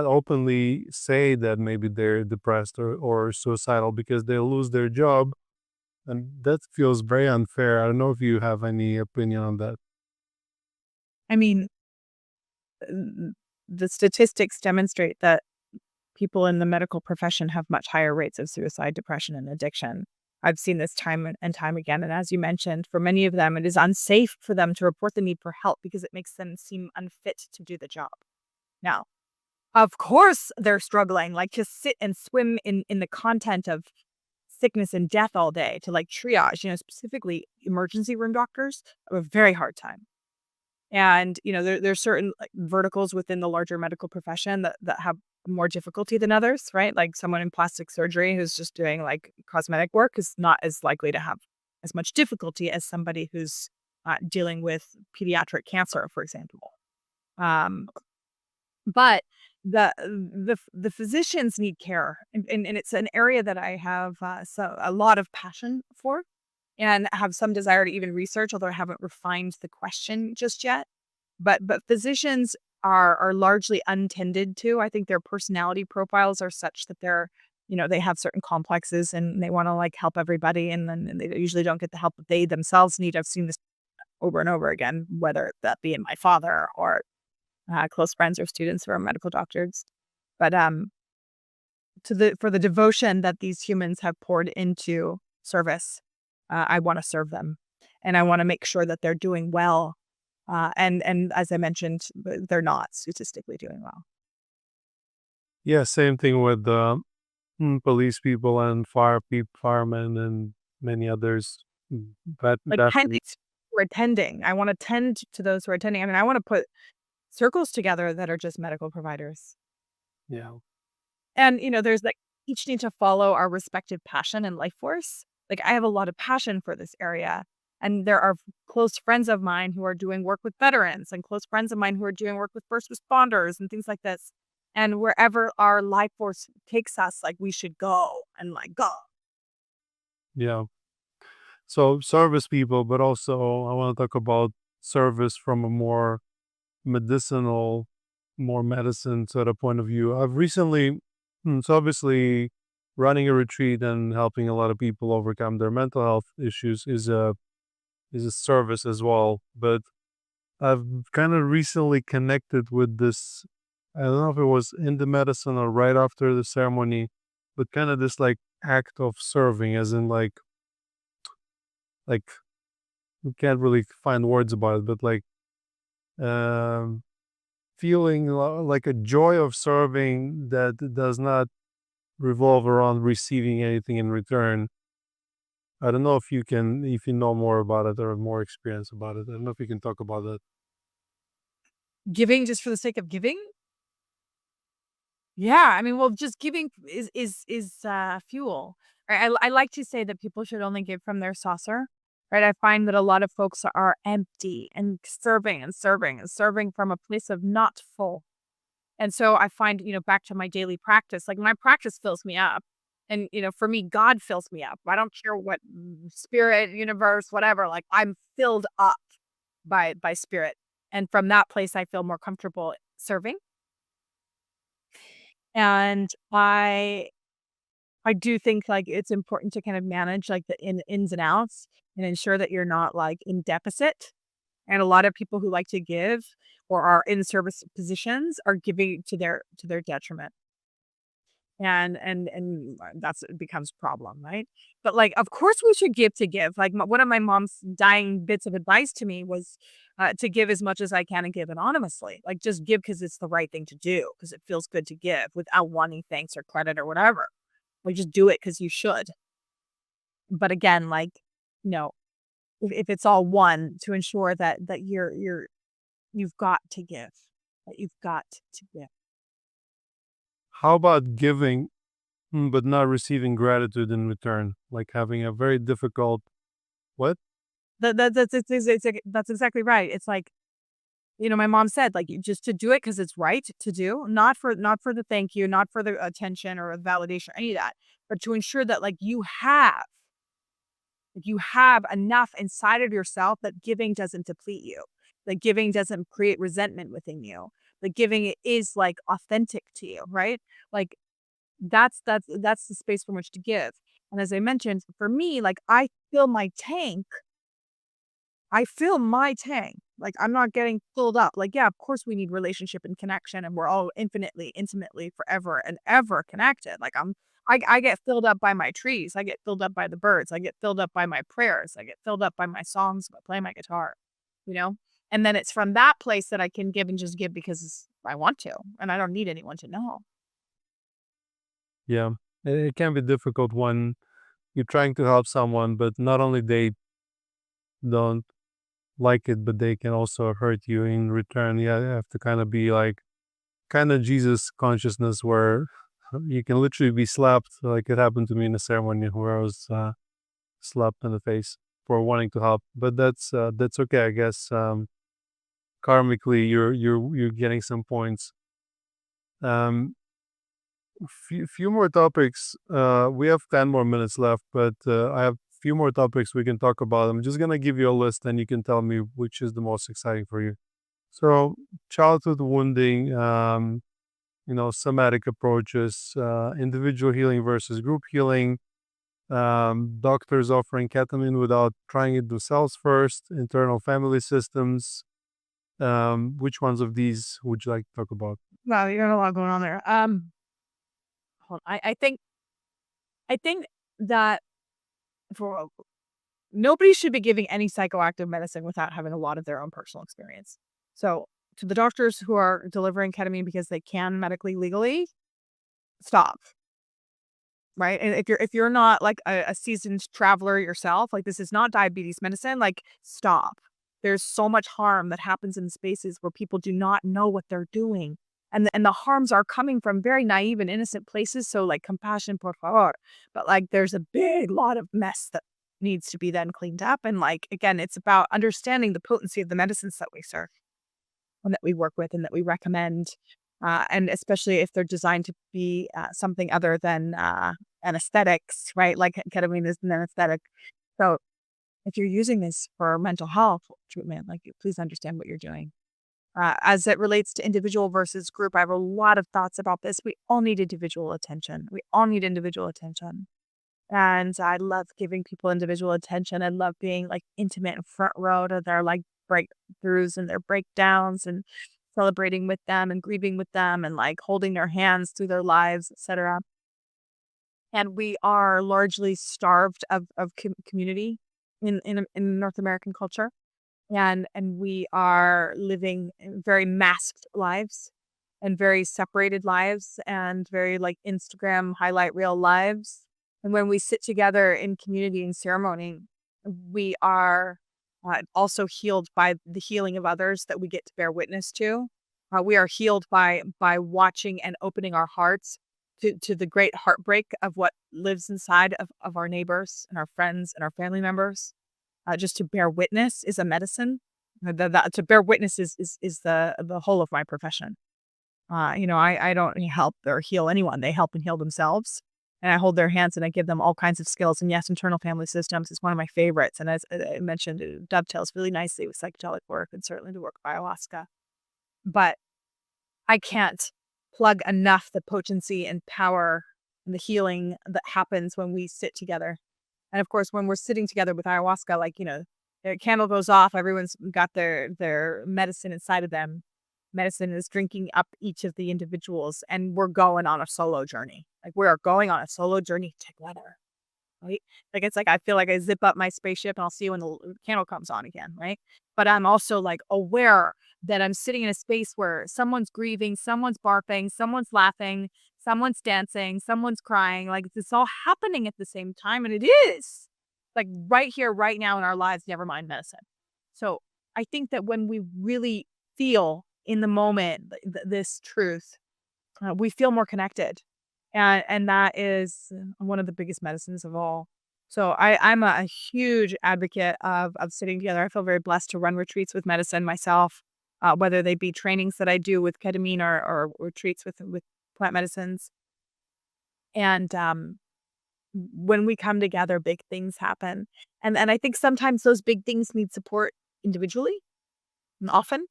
openly say that maybe they're depressed or suicidal because they lose their job, and that feels very unfair. I don't know if you have any opinion on that. I mean, the statistics demonstrate that people in the medical profession have much higher rates of suicide, depression, and addiction. I've seen this time and time again. And as you mentioned, for many of them, it is unsafe for them to report the need for help because it makes them seem unfit to do the job. Now, of course, they're struggling, like to sit and swim in the content of sickness and death all day to like triage, specifically emergency room doctors have a very hard time. And, there's certain like verticals within the larger medical profession that have more difficulty than others, right? Like someone in plastic surgery who's just doing like cosmetic work is not as likely to have as much difficulty as somebody who's dealing with pediatric cancer, for example. Um, but the physicians need care, and it's an area that I have a lot of passion for and have some desire to even research, although I haven't refined the question just yet. But physicians are largely untended to. I think their personality profiles are such that they have certain complexes and they want to like help everybody, and then they usually don't get the help that they themselves need. I've seen this over and over again, whether that be in my father or close friends or students who are medical doctors. But for the devotion that these humans have poured into service, I want to serve them, and I want to make sure that they're doing well. And as I mentioned, they're not statistically doing well. Yeah, same thing with police people and firemen and many others. That Like that tending to who are attending. I want to tend to those who are attending. I mean, I want to put circles together that are just medical providers. yeah. And, there's like each need to follow our respective passion and life force. Like I have a lot of passion for this area. And there are close friends of mine who are doing work with veterans and close friends of mine who are doing work with first responders and things like this. And wherever our life force takes us, like we should go and like go. Yeah. So service people, but also I want to talk about service from a more medicinal, more medicine sort of point of view. I've recently, so obviously, running a retreat and helping a lot of people overcome their mental health issues is a service as well. But I've kind of recently connected with this. I don't know if it was in the medicine or right after the ceremony, but kind of this like act of serving, as in like you can't really find words about it, but like um, feeling like a joy of serving that does not revolve around receiving anything in return. I don't know if you know more about it or more experience about it. I don't know if you can talk about that. Giving just for the sake of giving? Yeah, I mean, well, just giving is fuel. Right? I like to say that people should only give from their saucer. Right? I find that a lot of folks are empty and serving and serving and serving from a place of not full. And so I find, back to my daily practice, like my practice fills me up. And, for me, God fills me up. I don't care what spirit, universe, whatever, like I'm filled up by spirit. And from that place, I feel more comfortable serving. And I do think like it's important to kind of manage like the ins and outs and ensure that you're not like in deficit. And a lot of people who like to give or are in service positions are giving to their detriment. And that's it becomes a problem, right? But like, of course, we should give to give. Like one of my mom's dying bits of advice to me was to give as much as I can and give anonymously. Like just give because it's the right thing to do because it feels good to give without wanting thanks or credit or whatever. Like just do it because you should. But again, like, no, if it's all one, to ensure that you've got to give, that you've got to give. How about giving but not receiving gratitude in return? Like having a very difficult what? That's exactly right. It's like, my mom said, like, you just to do it because it's right to do, not for the thank you, not for the attention or validation, or any of that, but to ensure that like you have enough inside of yourself that giving doesn't deplete you, that giving doesn't create resentment within you, that giving is like authentic to you, right? Like that's the space from which to give. And as I mentioned, for me, like I fill my tank. Like I'm not getting filled up. Like, yeah, of course we need relationship and connection and we're all infinitely, intimately, forever and ever connected. Like I get filled up by my trees. I get filled up by the birds. I get filled up by my prayers. I get filled up by my songs, by playing my guitar, you know? And then it's from that place that I can give and just give because I want to. And I don't need anyone to know. Yeah. It can be difficult when you're trying to help someone, but not only they don't like it, but they can also hurt you in return. Yeah, you have to kind of be like kind of Jesus consciousness where you can literally be slapped. Like it happened to me in a ceremony where I was slapped in the face for wanting to help. But that's okay, I guess. Karmically, you're getting some points. Um, few more topics. We have 10 more minutes left, but I have few more topics we can talk about. I'm just gonna give you a list, and you can tell me which is the most exciting for you. So, childhood wounding, somatic approaches, individual healing versus group healing, doctors offering ketamine without trying it themselves first, internal family systems. Which ones of these would you like to talk about? Wow, you got a lot going on there. Hold on. I think that for nobody should be giving any psychoactive medicine without having a lot of their own personal experience. So, to the doctors who are delivering ketamine because they can medically legally, stop. Right? And if you're not like a seasoned traveler yourself, like this is not diabetes medicine, like stop. There's so much harm that happens in spaces where people do not know what they're doing. And the harms are coming from very naive and innocent places. So like compassion, por favor. But like there's a big lot of mess that needs to be then cleaned up. And like again, it's about understanding the potency of the medicines that we serve and that we work with and that we recommend. And especially if they're designed to be something other than anesthetics, right? Like ketamine is an anesthetic. So if you're using this for mental health treatment, like please understand what you're doing. As it relates to individual versus group, I have a lot of thoughts about this. We all need individual attention. We all need individual attention. And I love giving people individual attention. I love being like intimate and front row to their like breakthroughs and their breakdowns and celebrating with them and grieving with them and like holding their hands through their lives, etc. And we are largely starved of community in North American culture. And we are living very masked lives and very separated lives and very like Instagram highlight reel lives. And when we sit together in community and ceremony, we are also healed by the healing of others that we get to bear witness to. We are healed by watching and opening our hearts to the great heartbreak of what lives inside of our neighbors and our friends and our family members. Just to bear witness is a medicine. To bear witness is the whole of my profession. I don't help or heal anyone. They help and heal themselves. And I hold their hands and I give them all kinds of skills. And yes, internal family systems is one of my favorites. And as I mentioned, it dovetails really nicely with psychedelic work and certainly the work of ayahuasca. But I can't plug enough the potency and power and the healing that happens when we sit together. And of course, when we're sitting together with ayahuasca, like, A candle goes off, everyone's got their medicine inside of them. Medicine is drinking up each of the individuals, and we're going on a solo journey. Like, we are going on a solo journey together, right? Like, it's like I feel like I zip up my spaceship and I'll see you when the candle comes on again, right? But I'm also like aware that I'm sitting in a space where someone's grieving, someone's barfing, someone's laughing, someone's dancing, someone's crying. Like, it's all happening at the same time, and it is like right here, right now in our lives, never mind medicine. So I think that when we really feel in the moment this truth, we feel more connected. And that is one of the biggest medicines of all. So I'm a huge advocate of sitting together. I feel very blessed to run retreats with medicine myself, whether they be trainings that I do with ketamine or retreats with plant medicines. And when we come together, big things happen. And I think sometimes those big things need support individually and often.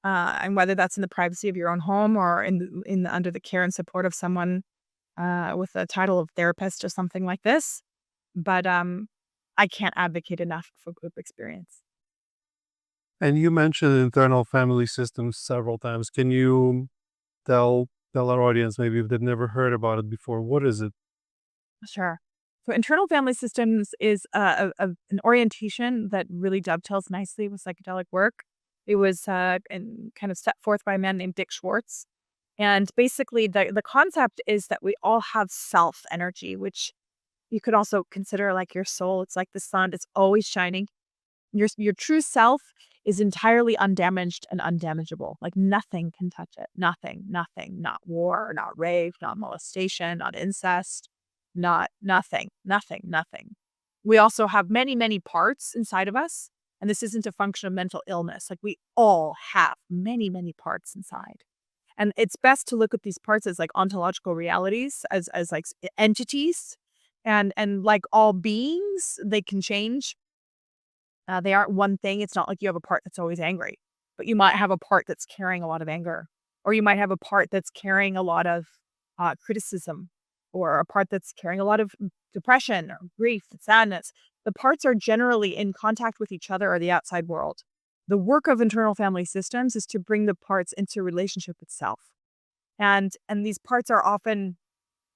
And whether that's in the privacy of your own home or under the care and support of someone with a title of therapist or something like this. But I can't advocate enough for group experience. And you mentioned internal family systems several times. Can you tell our audience, maybe if they've never heard about it before, what is it? Sure. So internal family systems is an orientation that really dovetails nicely with psychedelic work. It was kind of set forth by a man named Dick Schwartz. And basically, the concept is that we all have self energy, which you could also consider like your soul. It's like the sun, it's always shining. Your true self is entirely undamaged and undamageable. Like nothing can touch it. Nothing, not war, not rape, not molestation, not incest, not nothing. We also have many, many parts inside of us. And this isn't a function of mental illness. Like we all have many, many parts inside. And it's best to look at these parts as like ontological realities, as like entities. And like all beings, they can change. They aren't one thing. It's not like you have a part that's always angry, but you might have a part that's carrying a lot of anger, or you might have a part that's carrying a lot of criticism, or a part that's carrying a lot of depression or grief and sadness. The parts are generally in contact with each other or the outside world. The work of internal family systems is to bring the parts into relationship with self. And these parts are often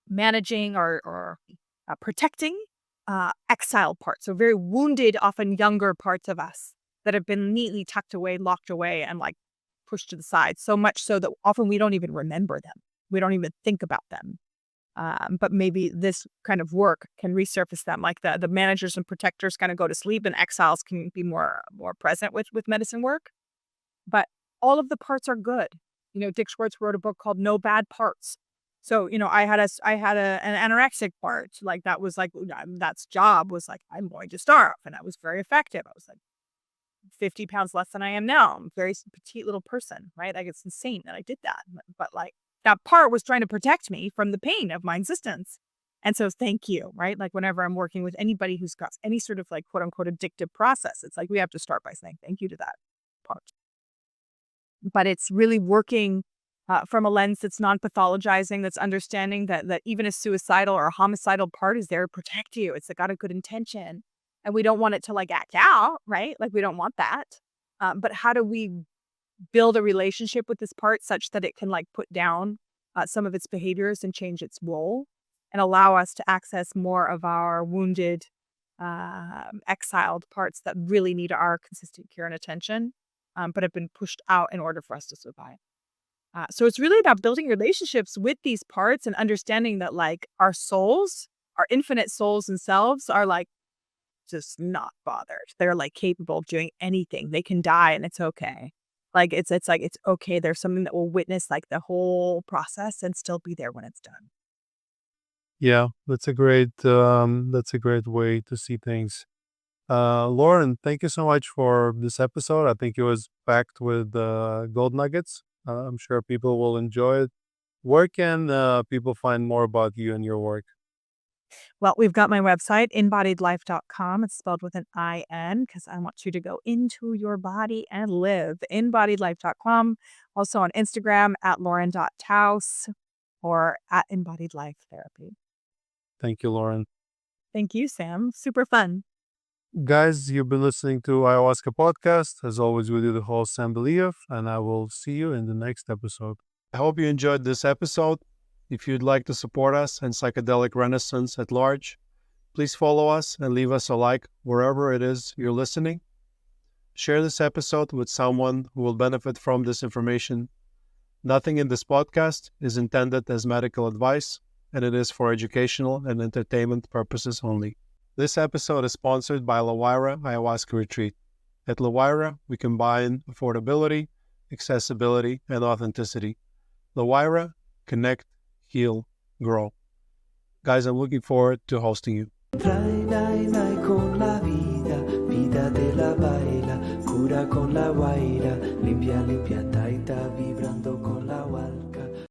managing or protecting exiled parts. So very wounded, often younger parts of us that have been neatly tucked away, locked away, and like pushed to the side. So much so that often we don't even remember them. We don't even think about them. But maybe this kind of work can resurface them, like the managers and protectors kind of go to sleep and exiles can be more present with medicine work. But all of the parts are good. Dick Schwartz wrote a book called No Bad Parts. So, I had an anorexic part, like that was like, that's job was like, I'm going to starve. And I was very effective. I was like 50 pounds less than I am now. I'm a very petite little person, right? Like it's insane that I did that. But like that part was trying to protect me from the pain of my existence. And so thank you, right? Like whenever I'm working with anybody who's got any sort of like quote unquote addictive process, it's like we have to start by saying thank you to that part. But it's really working from a lens that's non-pathologizing, that's understanding that even a suicidal or a homicidal part is there to protect you. It's got a good intention. And we don't want it to like act out, right? Like we don't want that. But how do we build a relationship with this part such that it can like put down some of its behaviors and change its role and allow us to access more of our wounded, exiled parts that really need our consistent care and attention, but have been pushed out in order for us to survive. So it's really about building relationships with these parts and understanding that like our souls, our infinite souls and selves are like just not bothered. They're like capable of doing anything. They can die and it's okay. Like it's like it's okay. There's something that will witness like the whole process and still be there when it's done. Yeah, that's a great way to see things. Lauren, thank you so much for this episode. I think it was packed with gold nuggets. I'm sure people will enjoy it. Where can people find more about you and your work? Well, we've got my website, embodiedlife.com. It's spelled with an I-N because I want you to go into your body and live. Embodiedlife.com. Also on Instagram at lauren.taus or at Embodied Life Therapy. Thank you, Lauren. Thank you, Sam. Super fun. Guys, you've been listening to Ayahuasca Podcast. As always, we do the whole Sam Believ, and I will see you in the next episode. I hope you enjoyed this episode. If you'd like to support us and psychedelic renaissance at large, please follow us and leave us a like wherever it is you're listening. Share this episode with someone who will benefit from this information. Nothing in this podcast is intended as medical advice, and it is for educational and entertainment purposes only. This episode is sponsored by La Huayra Ayahuasca Retreat. At La Huayra, we combine affordability, accessibility, and authenticity. La Huayra, connect, heal, grow. Guys, I'm looking forward to hosting you. Trae con la vida, vida de la baila, cura con la guaira, limpia, limpia.